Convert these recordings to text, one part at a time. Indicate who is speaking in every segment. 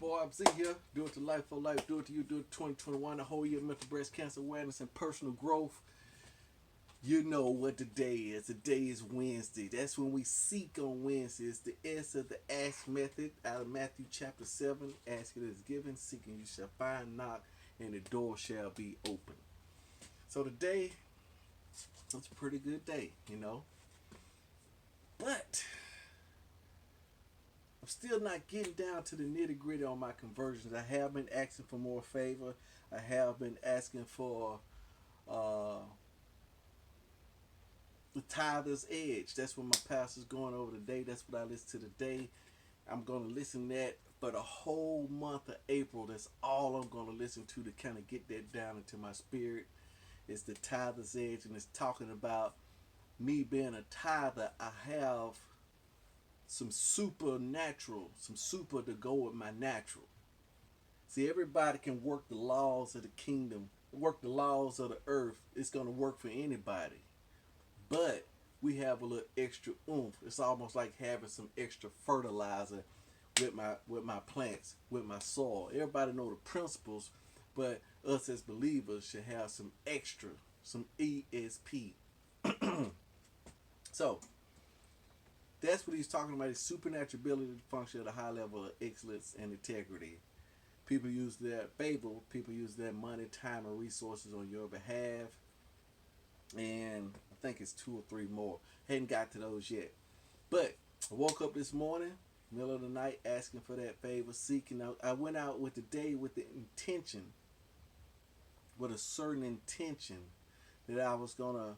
Speaker 1: boy, I'm Z here. Do it to life for life. Do it to you. Do it 2021. The whole year mental breast cancer awareness and personal growth. You know what the day is. The day is Wednesday. That's when we seek on Wednesdays. The S of the Ask method out of Matthew chapter 7. Ask it is given. Seeking you shall find. Knock and the door shall be open. So today, it's a pretty good day, you know. But I'm still not getting down to the nitty gritty on my conversions. I have been asking for more favor. I have been asking for uh, the tither's edge. That's what my pastor's going over today. That's what I listen to today. I'm going to listen to that for the whole month of April. That's all I'm going to listen to kind of get that down into my spirit. It's the tither's edge, and it's talking about me being a tither. I have some supernatural, some super to go with my natural. See, everybody can work the laws of the kingdom, work the laws of the earth. It's going to work for anybody. But we have a little extra oomph. It's almost like having some extra fertilizer with my plants, with my soil. Everybody know the principles, but us as believers should have some extra, some ESP. So that's what he's talking about: is supernatural ability to function at a high level of excellence and integrity. People use their favor, people use their money, time, and resources on your behalf. And I think it's 2 or 3 more. Hadn't got to those yet. But I woke up this morning, middle of the night, asking for that favor, seeking out. I went out with the day with the intention, with a certain intention, that I was going to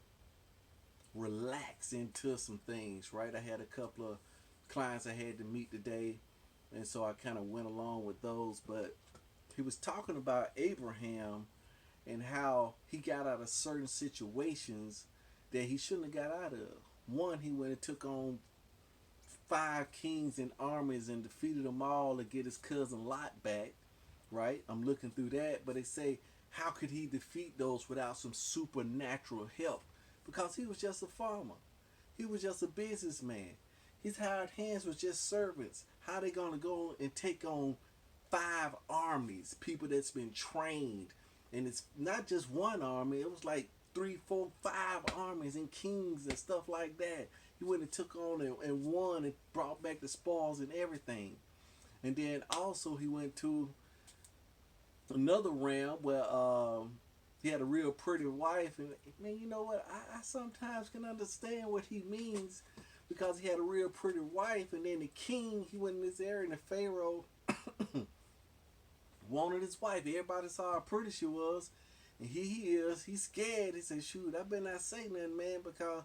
Speaker 1: relax into some things, right? I had a couple of clients I had to meet today, and so I kind of went along with those. But he was talking about Abraham and how he got out of certain situations that he shouldn't have got out of. One, he went and took on 5 kings and armies and defeated them all to get his cousin Lot back, right? I'm looking through that, but they say, how could he defeat those without some supernatural help? Because he was just a farmer. He was just a businessman. His hired hands was just servants. How they gonna go and take on 5 armies, people that's been trained? And it's not just one army. It was like 3, 4, 5 armies and kings and stuff like that. He went and took on and won and brought back the spoils and everything. And then also he went to another realm where he had a real pretty wife. And man, you know what? I sometimes can understand what he means, because he had a real pretty wife. And then the king, he went in this area, and the Pharaoh wanted his wife. Everybody saw how pretty she was. And here he is. He's scared. He said, shoot, I better not say nothing, man, because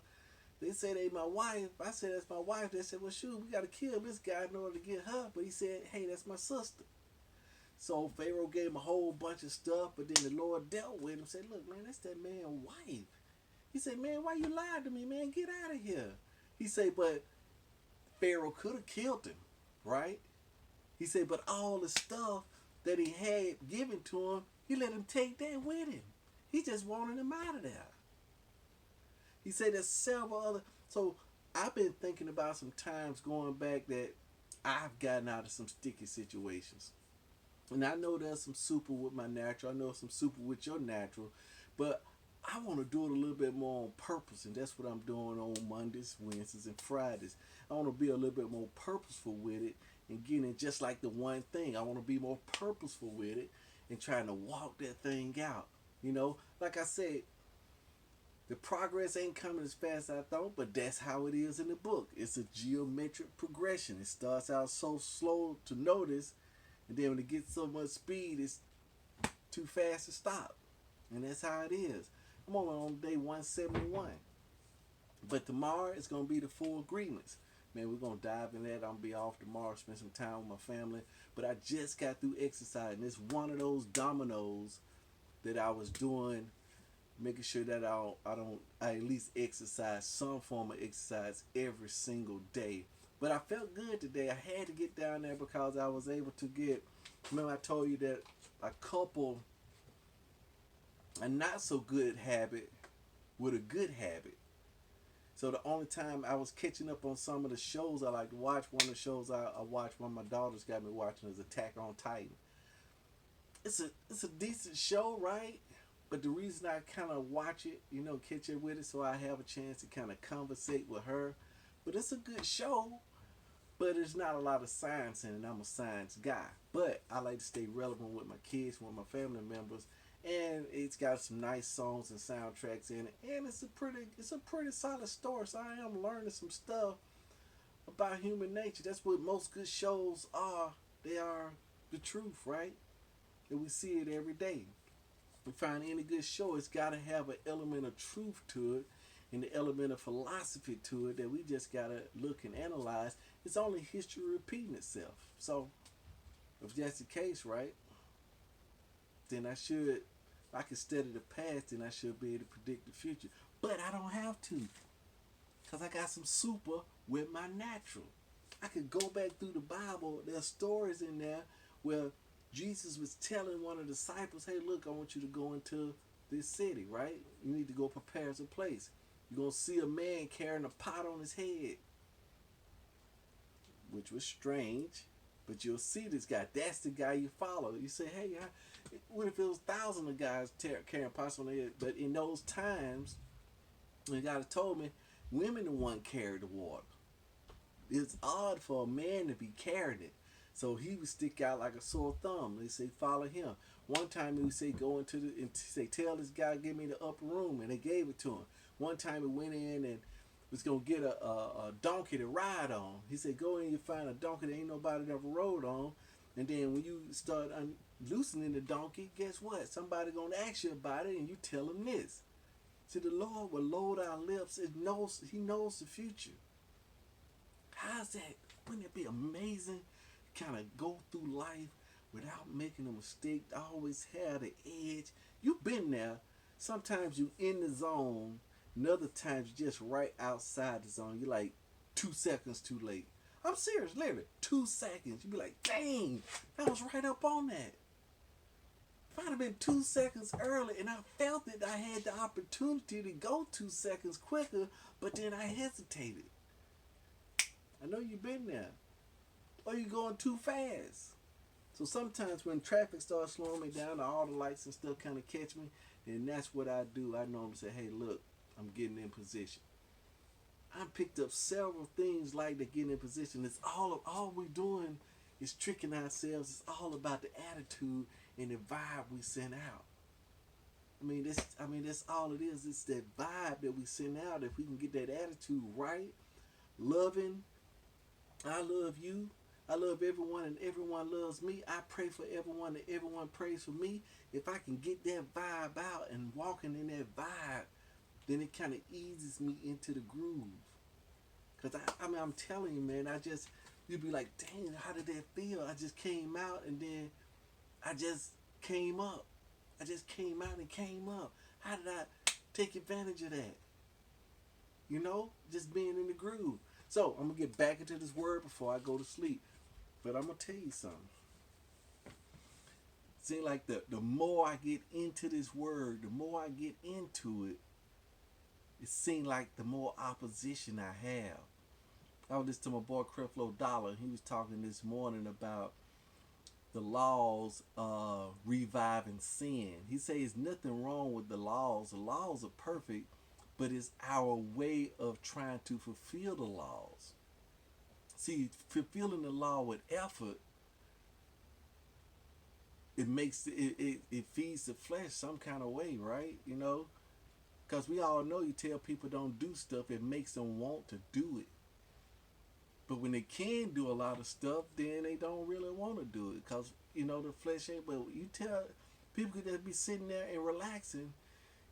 Speaker 1: they say they my wife. I said, that's my wife. They said, well, shoot, we got to kill this guy in order to get her. But he said, hey, that's my sister. So Pharaoh gave him a whole bunch of stuff, but then the Lord dealt with him. Said, look, man, that's that man's wife. He said, man, why you lied to me, man? Get out of here. He said, but Pharaoh could have killed him, right? He said, but all the stuff that he had given to him, he let him take that with him. He just wanted him out of there. He said there's several other. So I've been thinking about some times going back that I've gotten out of some sticky situations. And I know there's some super with my natural. I know some super with your natural. But I want to do it a little bit more on purpose. And that's what I'm doing on Mondays, Wednesdays, and Fridays. I want to be a little bit more purposeful with it and getting it just like the one thing. I want to be more purposeful with it and trying to walk that thing out. You know, like I said, the progress ain't coming as fast as I thought, but that's how it is in the book. It's a geometric progression. It starts out so slow to notice, and then when it gets so much speed, it's too fast to stop. And that's how it is. I'm only on day 171. But tomorrow it's going to be the 4 agreements. Man, we're going to dive in that. I'm going to be off tomorrow, spend some time with my family. But I just got through exercising. It's one of those dominoes that I was doing, making sure that I at least exercise, some form of exercise every single day. But I felt good today. I had to get down there because I was able to get, remember I told you that a couple, a not so good habit with a good habit. So the only time I was catching up on some of the shows I like to watch, one of the shows I watched, one of my daughters got me watching, is Attack on Titan. It's a decent show, right? But the reason I kind of watch it, catch it with it, so I have a chance to kind of conversate with her. But it's a good show, but there's not a lot of science in it. I'm a science guy, but I like to stay relevant with my kids, with my family members, and it's got some nice songs and soundtracks in it, and it's a pretty solid story. So I am learning some stuff about human nature. That's what most good shows are. They are the truth, right? And we see it every day. We find any good show, it's got to have an element of truth to it and the element of philosophy to it that we just got to look and analyze. It's only history repeating itself. So, if that's the case, right, then if I can study the past, then I should be able to predict the future. But I don't have to, because I got some super with my natural. I could go back through the Bible. There's stories in there where Jesus was telling one of the disciples, hey, look, I want you to go into this city, right? You need to go prepare as a place. You're going to see a man carrying a pot on his head, which was strange, but you'll see this guy. That's the guy you follow. You say, hey, what if it was thousands of guys carrying pots on their head? But in those times, the guy told me, women the one carried the water. It's odd for a man to be carrying it. So he would stick out like a sore thumb. They say, follow him. One time he would say, go into and say, tell this guy, give me the upper room. And they gave it to him. One time he went in and was going to get a donkey to ride on. He said, go in and find a donkey that ain't nobody ever rode on. And then when you start loosening the donkey, guess what? Somebody going to ask you about it and you tell him this. See, the Lord will load our lips. He knows the future. How's that? Wouldn't it be amazing? Kind of go through life without making a mistake. Always have the edge. You've been there. Sometimes you in the zone, and other times you just right outside the zone. You're like 2 seconds too late. I'm serious, literally 2 seconds. You be like, dang, I was right up on that. If I'd have been 2 seconds early and I felt that I had the opportunity to go 2 seconds quicker, but then I hesitated. I know you've been there. Or you're going too fast. So sometimes when traffic starts slowing me down, all the lights and stuff kind of catch me, then that's what I do. I normally say, hey, look, I'm getting in position. I picked up several things like that, getting in position. It's all we're doing is tricking ourselves. It's all about the attitude and the vibe we send out. That's all it is. It's that vibe that we send out. If we can get that attitude right, loving, I love you, I love everyone and everyone loves me. I pray for everyone and everyone prays for me. If I can get that vibe out and walking in that vibe, then it kind of eases me into the groove. Because I'm telling you, man, you'd be like, dang, how did that feel? I just came out and then I just came up. I just came out and came up. How did I take advantage of that? Just being in the groove. So I'm going to get back into this word before I go to sleep. But I'm going to tell you something. See, like the more I get into this word, the more I get into it, it seems like the more opposition I have. I was listening to my boy Creflo Dollar. He was talking this morning about the laws of reviving sin. He says nothing wrong with the laws. The laws are perfect, but it's our way of trying to fulfill the laws. See, fulfilling the law with effort, it makes it feeds the flesh some kind of way, right? Because we all know, you tell people don't do stuff, it makes them want to do it. But when they can do a lot of stuff, then they don't really want to do it, because the flesh ain't. But you tell people could just be sitting there and relaxing.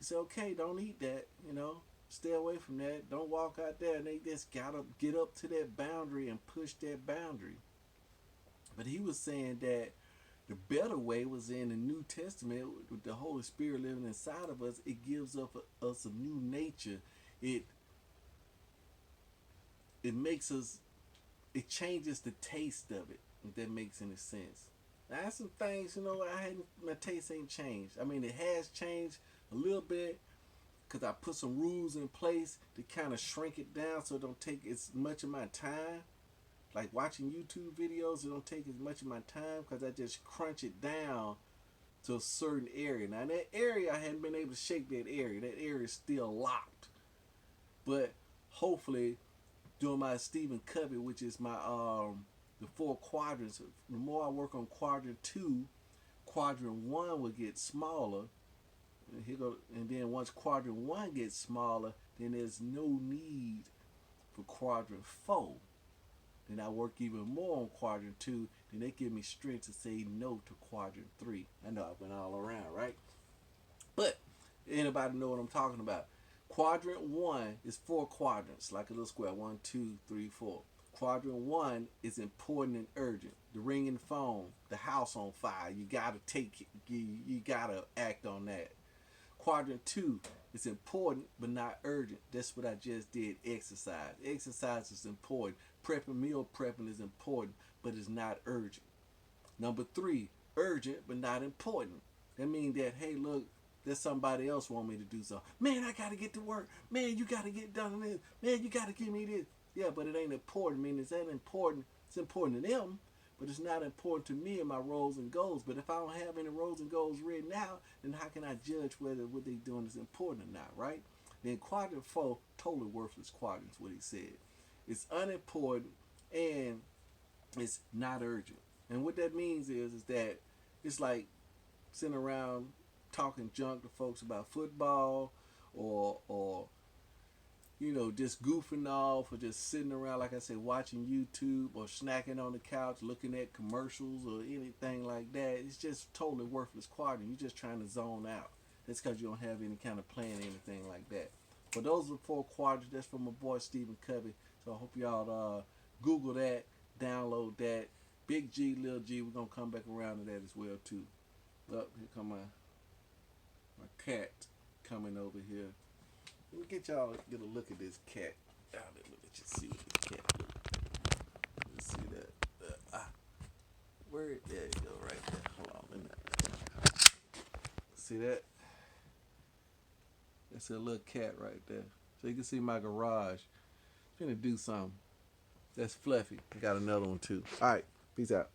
Speaker 1: You say, okay, don't eat that, stay away from that. Don't walk out there. And they just gotta get up to that boundary and push that boundary. But he was saying that the better way was in the New Testament with the Holy Spirit living inside of us. It gives us a new nature. It makes us. It changes the taste of it. If that makes any sense. Now, some things my taste ain't changed. It has changed a little bit. because I put some rules in place to kind of shrink it down so it don't take as much of my time. Like watching YouTube videos, it don't take as much of my time because I just crunch it down to a certain area. Now that area, I hadn't been able to shake that area. That area is still locked. But hopefully, doing my Stephen Covey, which is my the 4 quadrants. The more I work on quadrant 2, quadrant 1 will get smaller. And then once quadrant 1 gets smaller, then there's no need for quadrant 4. Then I work even more on quadrant 2. Then they give me strength to say no to quadrant 3. I know I went all around, right? But anybody know what I'm talking about? Quadrant 1 is 4 quadrants, like a little square. 1, 2, 3, 4. Quadrant 1 is important and urgent. The ringing phone, the house on fire. You gotta take it. You gotta act on that. Quadrant 2 is important but not urgent. That's what I just did. Exercise. Exercise is important. Meal prepping is important, but it's not urgent. Number 3, urgent but not important. That means that, hey, look, there's somebody else want me to do something. Man, I gotta get to work. Man, you gotta get done this. Man, you gotta give me this. Yeah, but it ain't important. I mean, it's important. It's important to them, but it's not important to me and my roles and goals. But if I don't have any roles and goals written out, then how can I judge whether what they're doing is important or not, right? Then quadrant 4, totally worthless quadrant is what he said. It's unimportant and it's not urgent. And what that means is that it's like sitting around talking junk to folks about football or just goofing off or just sitting around, like I said, watching YouTube or snacking on the couch, looking at commercials or anything like that. It's just totally worthless quadrant. You're just trying to zone out. That's because you don't have any kind of plan or anything like that. But those are 4 quadrants. That's from my boy Stephen Covey. So I hope y'all Google that, download that. Big G, little G. We're going to come back around to that as well, too. Up, here come my cat coming over here. Let me get y'all get a look at this cat. Let me let you see what this cat looks like. Let's see that. Where? There you go, right there. Hold on, let me. See that? That's a little cat right there. So you can see my garage. I'm gonna do something. That's Fluffy. I got another one too. All right, peace out.